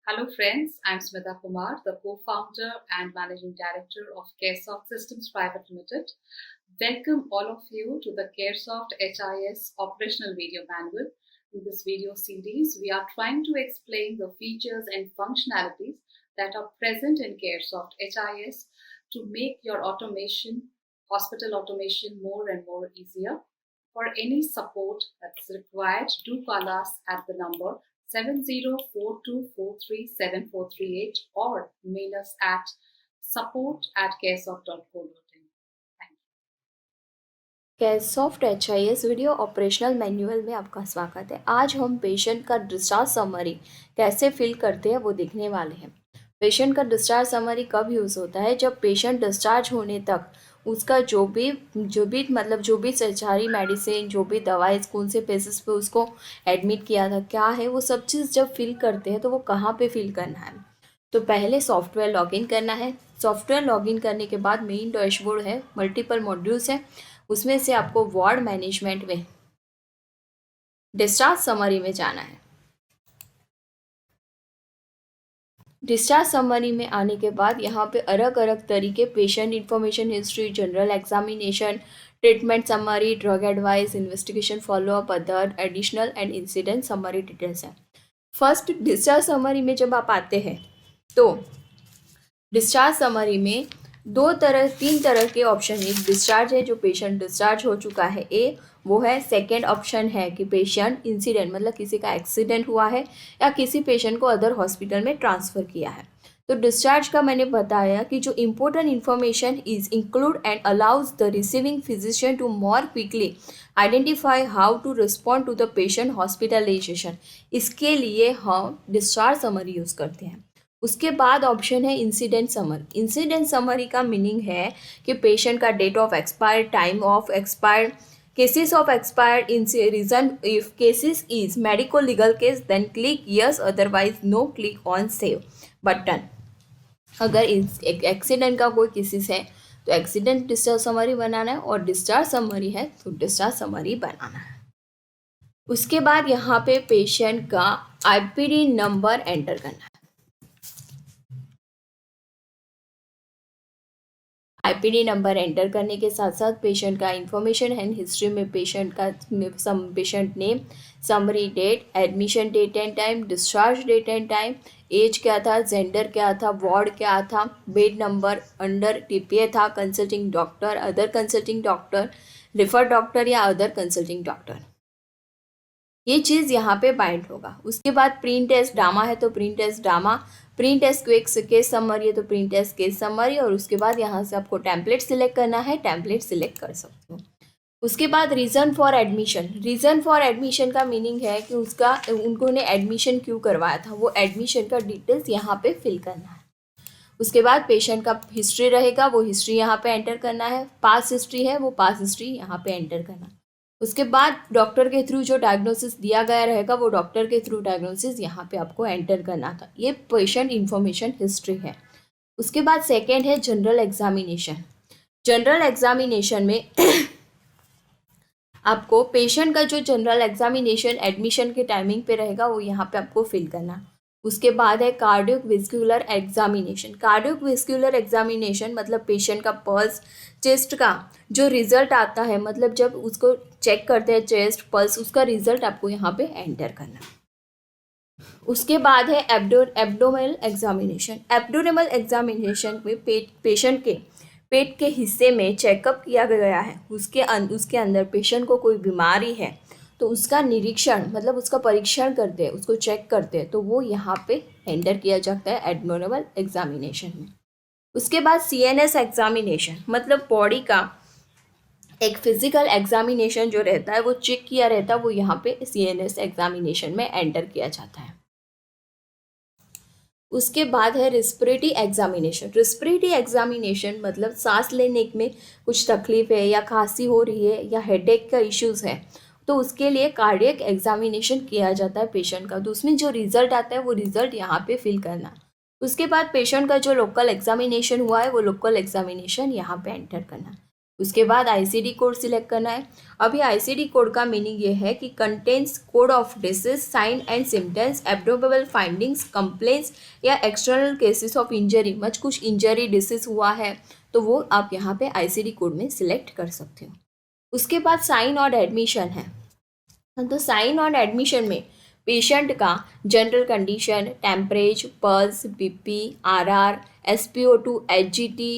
Hello friends, I'm Smita Kumar, the co-founder and managing director of CareSoft Systems Private Limited. Welcome all of you to the CareSoft HIS operational video manual. In this video series, we are trying to explain the features and functionalities that are present in CareSoft HIS to make your hospital automation more and more easier. For any support that's required, do call us at the number 7042437438 or mail us at support@caresoft.co.in. Thank you. कैसॉफ्ट HIS video operational manual में आपका स्वागत है। आज हम patient का discharge summary कैसे fill करते हैं वो देखने वाले हैं। पेशेंट का डिस्चार्ज समरी कब यूज़ होता है? जब पेशेंट डिस्चार्ज होने तक उसका जो भी सर्जरी मेडिसिन, जो भी दवाई, कौन से बेसिस पे उसको एडमिट किया था, क्या है वो सब चीज़ जब फिल करते हैं तो वो कहाँ पे फिल करना है। तो पहले सॉफ्टवेयर लॉगिन करना है। सॉफ्टवेयर लॉगिन करने के बाद मेन डैशबोर्ड है, मल्टीपल मॉड्यूल्स है, उसमें से आपको वार्ड मैनेजमेंट में डिस्चार्ज समरी में जाना है। डिस्चार्ज समरी में आने के बाद यहाँ पे अलग अलग तरीके patient information history, general examination, treatment summary, drug advice, investigation follow up, other additional and incident summary details हैं। फर्स्ट डिस्चार्ज समरी में जब आप आते हैं तो डिस्चार्ज समरी में तीन तरह के ऑप्शन है। डिस्चार्ज है जो पेशेंट डिस्चार्ज हो चुका है, वो है। सेकेंड ऑप्शन है कि पेशेंट इंसिडेंट, मतलब किसी का एक्सीडेंट हुआ है या किसी पेशेंट को अदर हॉस्पिटल में ट्रांसफ़र किया है। तो डिस्चार्ज का मैंने बताया कि जो important information is include and allows the receiving physician to more quickly identify how to respond to the patient hospitalization. इसके लिए हम डिस्चार्ज समरी यूज़ करते हैं। उसके बाद ऑप्शन है इंसिडेंट समरी। इंसिडेंट समरी का मीनिंग है कि पेशेंट का date of expire, time of expire, cases of expire, reason if cases is medico legal case then click yes, otherwise no, click on save button. अगर accident का कोई cases है तो accident discharge summary बनाना है, और discharge summary है तो discharge summary बनाना है। उसके बाद यहाँ पे पेशेंट का IPD नंबर एंटर करना है। IPD नंबर एंटर करने के साथ साथ पेशेंट का इंफॉर्मेशन एंड हिस्ट्री में patient patient name, summary date, admission date and time, discharge date and time, age क्या था, जेंडर क्या था, वार्ड क्या था, बेड नंबर, अंडर TPA था, consulting doctor, other consulting doctor, refer doctor या अदर कंसल्टिंग डॉक्टर, ये चीज़ यहाँ पे बाइंड होगा। उसके बाद प्रिंट टेस्ट डामा है तो प्रिंट टेस्ट डामा, प्रिंट टेस्ट केस समरी है तो प्रिंट टेस्ट केस समरी, और उसके बाद यहाँ से आपको टेम्पलेट सिलेक्ट करना है, टेम्पलेट सिलेक्ट कर सकते हो। उसके बाद reason for admission. Reason for admission का मीनिंग है कि उनको ने एडमिशन क्यों करवाया था, वो एडमिशन का डिटेल्स यहाँ पे फिल करना है। उसके बाद पेशेंट का हिस्ट्री रहेगा, वो हिस्ट्री यहाँ पे एंटर करना है। पास हिस्ट्री है, वो पास हिस्ट्री यहाँ पे एंटर करना है। उसके बाद डॉक्टर के थ्रू जो डायग्नोसिस दिया गया रहेगा वो डॉक्टर के थ्रू डायग्नोसिस यहाँ पे आपको एंटर करना था। ये पेशेंट इन्फॉर्मेशन हिस्ट्री है। उसके बाद सेकेंड है जनरल एग्जामिनेशन। जनरल एग्जामिनेशन में आपको पेशेंट का जो जनरल एग्जामिनेशन एडमिशन के टाइमिंग पे रहेगा वो यहाँ पे आपको फिल करना। उसके बाद है कार्डियोवेस्कुलर एग्जामिनेशन। कार्डियोवेस्कुलर एग्जामिनेशन मतलब पेशेंट का पल्स, चेस्ट का जो रिजल्ट आता है, मतलब जब उसको चेक करते हैं चेस्ट पल्स, उसका रिजल्ट आपको यहाँ पे एंटर करना। उसके बाद है एब्डोमिनल एग्जामिनेशन। एब्डोमिनल एग्जामिनेशन में पेशेंट के पेट के हिस्से में चेकअप किया गया है, उसके अंदर पेशेंट को कोई बीमारी है तो उसका निरीक्षण, मतलब उसका परीक्षण करते हैं, उसको चेक करते हैं, तो वो यहाँ पे एंटर किया जाता है एब्डोमिनल एग्जामिनेशन में। उसके बाद CNS एग्जामिनेशन, मतलब बॉडी का एक फिजिकल एग्जामिनेशन जो रहता है वो चेक किया रहता है, वो यहाँ पे CNS एग्जामिनेशन में एंटर किया जाता है। उसके बाद है रेस्पिरेटरी एग्जामिनेशन। रेस्पिरेटरी एग्जामिनेशन मतलब सांस लेने में कुछ तकलीफ है या खांसी हो रही है या हेडेक का इश्यूज़ है तो उसके लिए कार्डियक एग्जामिनेशन किया जाता है पेशेंट का। तो उसमें जो रिजल्ट आता है वो रिजल्ट यहाँ पे फिल करना। उसके बाद पेशेंट का जो लोकल एग्जामिनेशन हुआ है वो लोकल एग्जामिनेशन यहाँ पे एंटर करना। उसके बाद आईसीडी कोड सिलेक्ट करना है। अभी आईसीडी कोड का मीनिंग ये है कि contents code of disease, sign and symptoms, abnormal findings, complaints या एक्सटर्नल केसेस ऑफ इंजरी। कुछ इंजरी डिसीज हुआ है तो वो आप यहाँ पे आईसीडी कोड में सिलेक्ट कर सकते हो। उसके बाद साइन और एडमिशन है। तो साइन ऑन एडमिशन में पेशेंट का general condition, temperature, pulse, BP, RR, SpO2, HGT,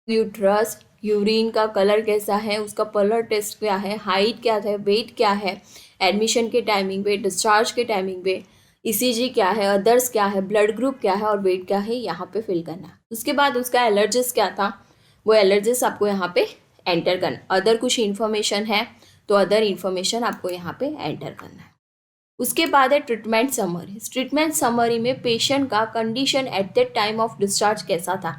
uterus, urine का कलर कैसा है, उसका पलर टेस्ट क्या है, हाइट क्या है, वेट क्या है, एडमिशन के टाइमिंग पे, डिस्चार्ज के टाइमिंग पे, ECG क्या है, अदर्स क्या है, ब्लड ग्रुप क्या है और वेट क्या है, यहाँ पे फिल करना है। उसके बाद उसका एलर्जिस क्या था, वो एलर्जिस आपको यहाँ पे एंटर करना। अदर कुछ इन्फॉर्मेशन है तो अदर इन्फॉर्मेशन आपको यहाँ पे एंटर करना है। उसके बाद है ट्रीटमेंट समरी। ट्रीटमेंट समरी में पेशेंट का condition at the time of discharge कैसा था,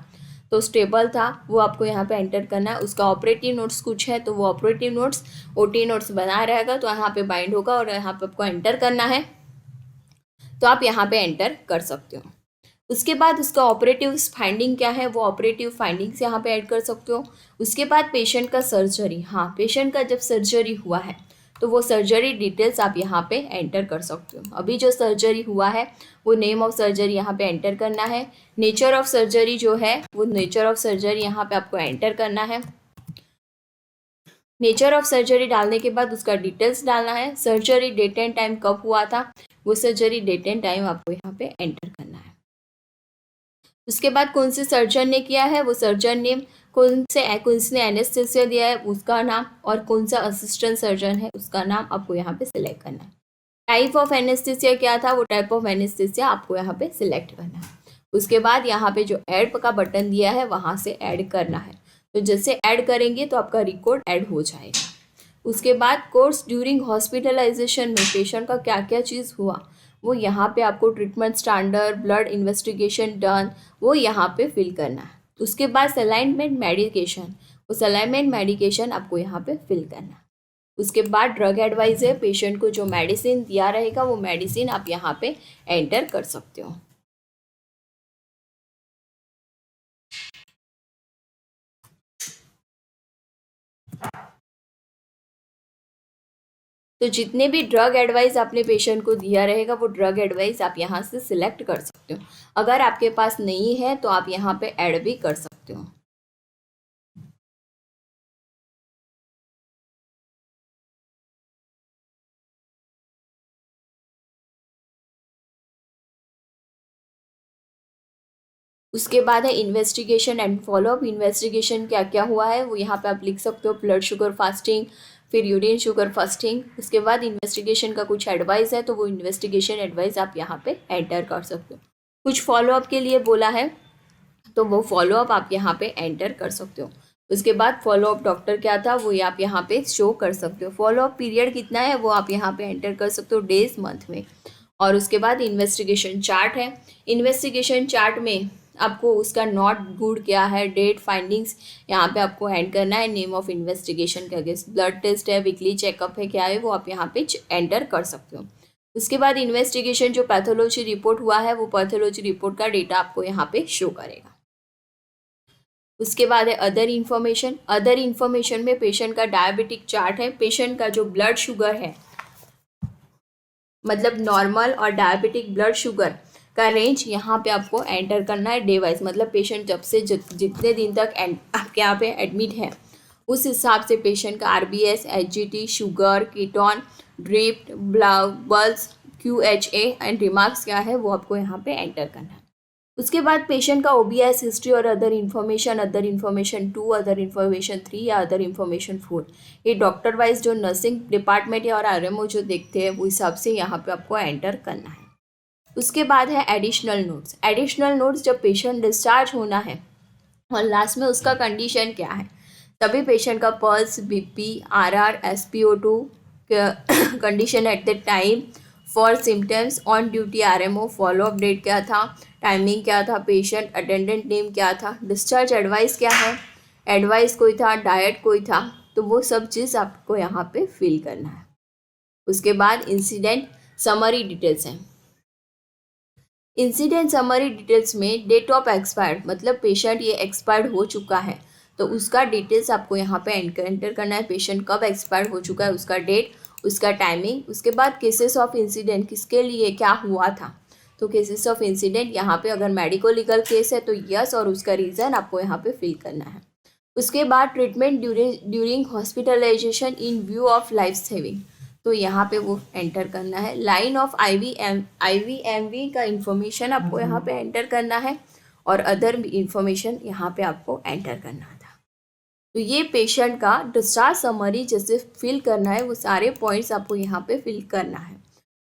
तो स्टेबल था, वो आपको यहाँ पे एंटर करना है। उसका ऑपरेटिव नोट्स कुछ है तो वो ऑपरेटिव नोट्स, OT नोट्स बना रहेगा तो यहाँ पे बाइंड होगा और यहाँ पे आपको एंटर करना है, तो आप यहाँ पे एंटर कर सकते हो। उसके बाद उसका ऑपरेटिव फाइंडिंग क्या है, वो ऑपरेटिव फाइंडिंग्स यहाँ पे ऐड कर सकते हो। उसके बाद पेशेंट का सर्जरी, हाँ पेशेंट का जब सर्जरी हुआ है तो वो सर्जरी डिटेल्स आप यहाँ पे एंटर कर सकते हो। अभी जो सर्जरी हुआ है वो नेम ऑफ सर्जरी यहाँ पे एंटर करना है। नेचर ऑफ सर्जरी जो है वो नेचर ऑफ सर्जरी यहाँ पे आपको एंटर करना है। नेचर ऑफ सर्जरी डालने के बाद उसका डिटेल्स डालना है। सर्जरी डेट एंड टाइम कब हुआ था, वो सर्जरी डेट एंड टाइम आपको यहाँ पे एंटर करना है। उसके बाद कौन से सर्जन ने किया है, वो सर्जन नेम, कौन से एनेस्थेसिया दिया है उसका नाम, और कौन सा असिस्टेंट सर्जन है उसका नाम आपको यहाँ पे सिलेक्ट करना है। टाइप ऑफ एनेस्थेसिया क्या था, वो टाइप ऑफ एनेस्थेसिया आपको यहाँ पे सिलेक्ट करना है। उसके बाद यहाँ पे जो ऐड का बटन दिया है वहाँ से ऐड करना है, तो जैसे ऐड करेंगे तो आपका रिकॉर्ड ऐड हो जाएगा। उसके बाद कोर्स ड्यूरिंग हॉस्पिटलाइजेशन में पेशेंट का क्या क्या चीज़ हुआ, वो यहाँ पे आपको treatment standard, blood investigation done, वो यहाँ पे फिल करना है। उसके बाद सलाइनमेंट मेडिकेशन, वो सलाइनमेंट मेडिकेशन आपको यहाँ पे फिल करना है। उसके बाद ड्रग एडवाइस है, पेशेंट को जो मेडिसिन दिया रहेगा वो मेडिसिन आप यहाँ पे एंटर कर सकते हो। तो जितने भी ड्रग एडवाइस आपने पेशेंट को दिया रहेगा वो ड्रग एडवाइस आप यहाँ से सिलेक्ट कर सकते हो। अगर आपके पास नहीं है तो आप यहाँ पे ऐड भी कर सकते हो। उसके बाद है इन्वेस्टिगेशन एंड फॉलोअप। इन्वेस्टिगेशन क्या क्या हुआ है वो यहाँ पे आप लिख सकते हो, ब्लड शुगर फास्टिंग, फिर यूरिन शुगर फास्टिंग। उसके बाद इन्वेस्टिगेशन का कुछ एडवाइस है तो वो इन्वेस्टिगेशन एडवाइस आप यहाँ पे एंटर कर सकते हो। कुछ फॉलोअप के लिए बोला है तो वो फॉलोअप आप यहाँ पे एंटर कर सकते हो। उसके बाद फॉलोअप डॉक्टर क्या था वो आप यहाँ पे शो कर सकते हो। फॉलोअप पीरियड कितना है वो आप यहाँ पे एंटर कर सकते हो, डेज, मंथ में। और उसके बाद इन्वेस्टिगेशन चार्ट है। इन्वेस्टिगेशन चार्ट में आपको उसका नॉट गुड क्या है, डेट, फाइंडिंग्स यहाँ पे आपको ऐड करना है। नेम ऑफ इन्वेस्टिगेशन का गेस, ब्लड टेस्ट है, वीकली चेकअप है, क्या है वो आप यहाँ पे एंटर कर सकते हो। उसके बाद इन्वेस्टिगेशन जो पैथोलॉजी रिपोर्ट हुआ है वो पैथोलॉजी रिपोर्ट का डेटा आपको यहाँ पे शो करेगा। उसके बाद है अदर इन्फॉर्मेशन। अदर इन्फॉर्मेशन में पेशेंट का डायबिटिक चार्ट है। पेशेंट का जो ब्लड शुगर है, मतलब नॉर्मल और डायबिटिक ब्लड शुगर का रेंज यहाँ पे आपको एंटर करना है डे वाइज। मतलब पेशेंट जब से जितने दिन तक आपके यहाँ पे एडमिट है उस हिसाब से पेशेंट का RBS, HGT, sugar, ketone, drip, balls, QHA and remarks क्या है वो आपको यहाँ पे एंटर करना है। उसके बाद पेशेंट का OBS हिस्ट्री और अदर इन्फॉर्मेशन 2, अदर इन्फॉर्मेशन 3 या अदर इन्फॉर्मेशन 4, ये डॉक्टर वाइज जो नर्सिंग डिपार्टमेंट या और RMO जो देखते हैं वो हिसाब से यहाँ पे आपको एंटर करना है। उसके बाद है एडिशनल नोट्स। एडिशनल नोट्स जब पेशेंट डिस्चार्ज होना है और लास्ट में उसका कंडीशन क्या है, तभी पेशेंट का pulse, BP, RR, SpO2, condition at the time, for symptoms, on duty RMO, follow up date क्या था, टाइमिंग क्या था, पेशेंट अटेंडेंट नेम क्या था, डिस्चार्ज एडवाइस क्या है, एडवाइस कोई था, डाइट कोई था, तो वो सब चीज़ आपको यहाँ पे फिल करना है। उसके बाद इंसिडेंट समरी डिटेल्स हैं। इंसिडेंट समरी डिटेल्स में डेट ऑफ एक्सपायर्ड, मतलब पेशेंट ये एक्सपायर्ड हो चुका है तो उसका डिटेल्स आपको यहाँ पे एंटर करना है। पेशेंट कब एक्सपायर हो चुका है, उसका डेट, उसका टाइमिंग। उसके बाद केसेस ऑफ इंसिडेंट, किसके लिए क्या हुआ था, तो केसेस ऑफ इंसिडेंट यहाँ पे अगर मेडिको लीगल केस है तो यस, और उसका रीज़न आपको यहाँ पे फिल करना है। उसके बाद treatment during hospitalization in view of life saving, तो यहाँ पे वो एंटर करना है। लाइन ऑफ आईवीएमवी का इंफॉर्मेशन आपको यहाँ पे एंटर करना है, और अदर इंफॉर्मेशन यहाँ पे आपको एंटर करना था। तो ये पेशेंट का डिस्चार्ज समरी जैसे फिल करना है, वो सारे पॉइंट्स आपको यहाँ पे फिल करना है।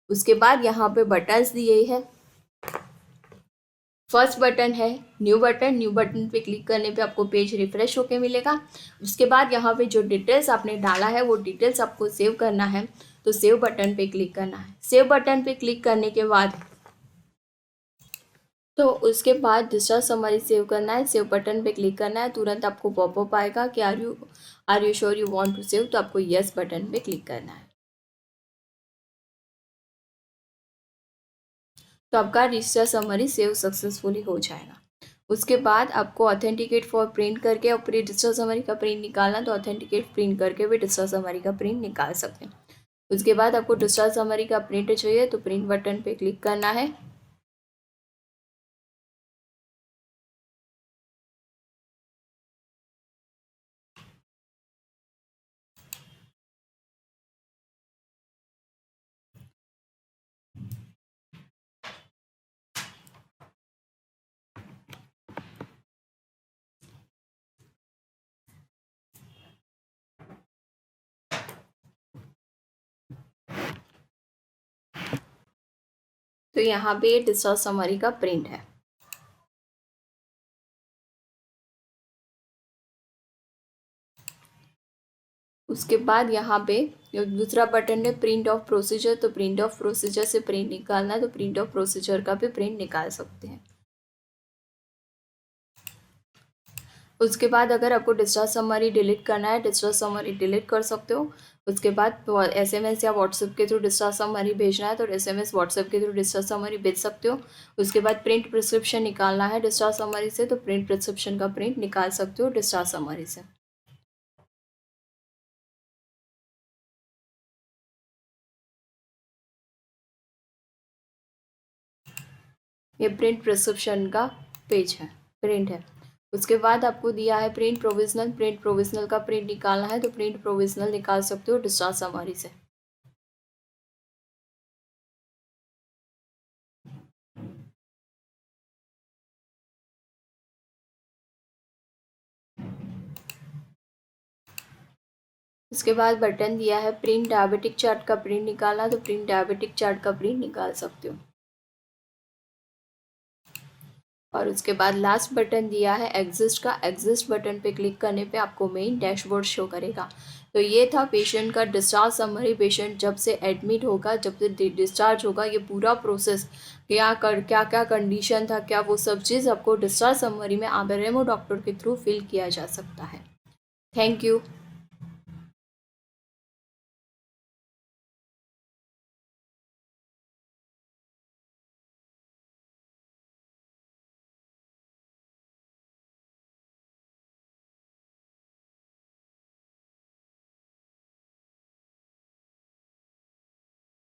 उसके बाद यहाँ पे बटन्स दिए हैं। फर्स्ट बटन है न्यू बटन पे क्लिक करने पे आपको पेज रिफ्रेश होके मिलेगा। उसके बाद यहाँ पे जो डिटेल्स आपने डाला है वो डिटेल्स आपको सेव करना है, तो सेव बटन पे क्लिक करना है। सेव बटन पे क्लिक करने के बाद तो उसके बाद डिस्चार्ज समरी सेव करना है। सेव बटन पे क्लिक करना है, तुरंत आपको पॉपअप आएगा कि are you sure you want to save, तो आपको यस बटन पे क्लिक करना है। तो आपका डिस्चार्ज समरी सेव सक्सेसफुली हो जाएगा। उसके बाद आपको ऑथेंटिकेट फॉर प्रिंट करके और प्री डिस्चार्ज समरी का प्रिंट निकालना, तो ऑथेंटिकेट प्रिंट करके भी डिस्चार्ज समरी का प्रिंट निकाल सकते हैं। उसके बाद आपको डिस्चार्ज समरी का प्रिंट चाहिए तो प्रिंट बटन पे क्लिक करना है। तो यहाँ पे डिस्चार्ज समरी का प्रिंट है। उसके बाद यहाँ पे दूसरा बटन है प्रिंट ऑफ प्रोसीजर, तो प्रिंट ऑफ प्रोसीजर से प्रिंट निकालना है, तो प्रिंट ऑफ प्रोसीजर का भी प्रिंट निकाल सकते हैं। उसके बाद अगर आपको डिस्चार्ज समरी डिलीट करना है, डिस्चार्ज समरी डिलीट कर सकते हो। उसके बाद SMS या व्हाट्सएप के थ्रू डिस्चार्ज समरी भेजना है तो SMS व्हाट्सएप के थ्रू डिस्चार्ज समरी भेज सकते हो। उसके बाद प्रिंट प्रिस्क्रिप्शन निकालना है डिस्चार्ज समरी से, तो प्रिंट प्रिस्क्रिप्शन का प्रिंट निकाल सकते हो डिस्चार्ज समरी से। ये प्रिंट प्रिस्क्रिप्शन का पेज है, प्रिंट है। उसके बाद आपको दिया है प्रिंट प्रोविजनल का प्रिंट निकालना है, तो प्रिंट प्रोविजनल निकाल सकते हो डिस्चार्ज समरी से। उसके बाद बटन दिया है प्रिंट डायबिटिक चार्ट का प्रिंट निकालना, तो प्रिंट डायबिटिक चार्ट का प्रिंट निकाल सकते हो। और उसके बाद लास्ट बटन दिया है एग्जिस्ट का, एग्जिस्ट बटन पे क्लिक करने पे आपको मेन डैशबोर्ड शो करेगा। तो ये था पेशेंट का डिस्चार्ज समरी। पेशेंट जब से एडमिट होगा, जब से डिस्चार्ज होगा, ये पूरा प्रोसेस क्या क्या कंडीशन था, क्या वो सब चीज़ आपको डिस्चार्ज समरी में आरएमओ डॉक्टर के थ्रू फिल किया जा सकता है। Thank you.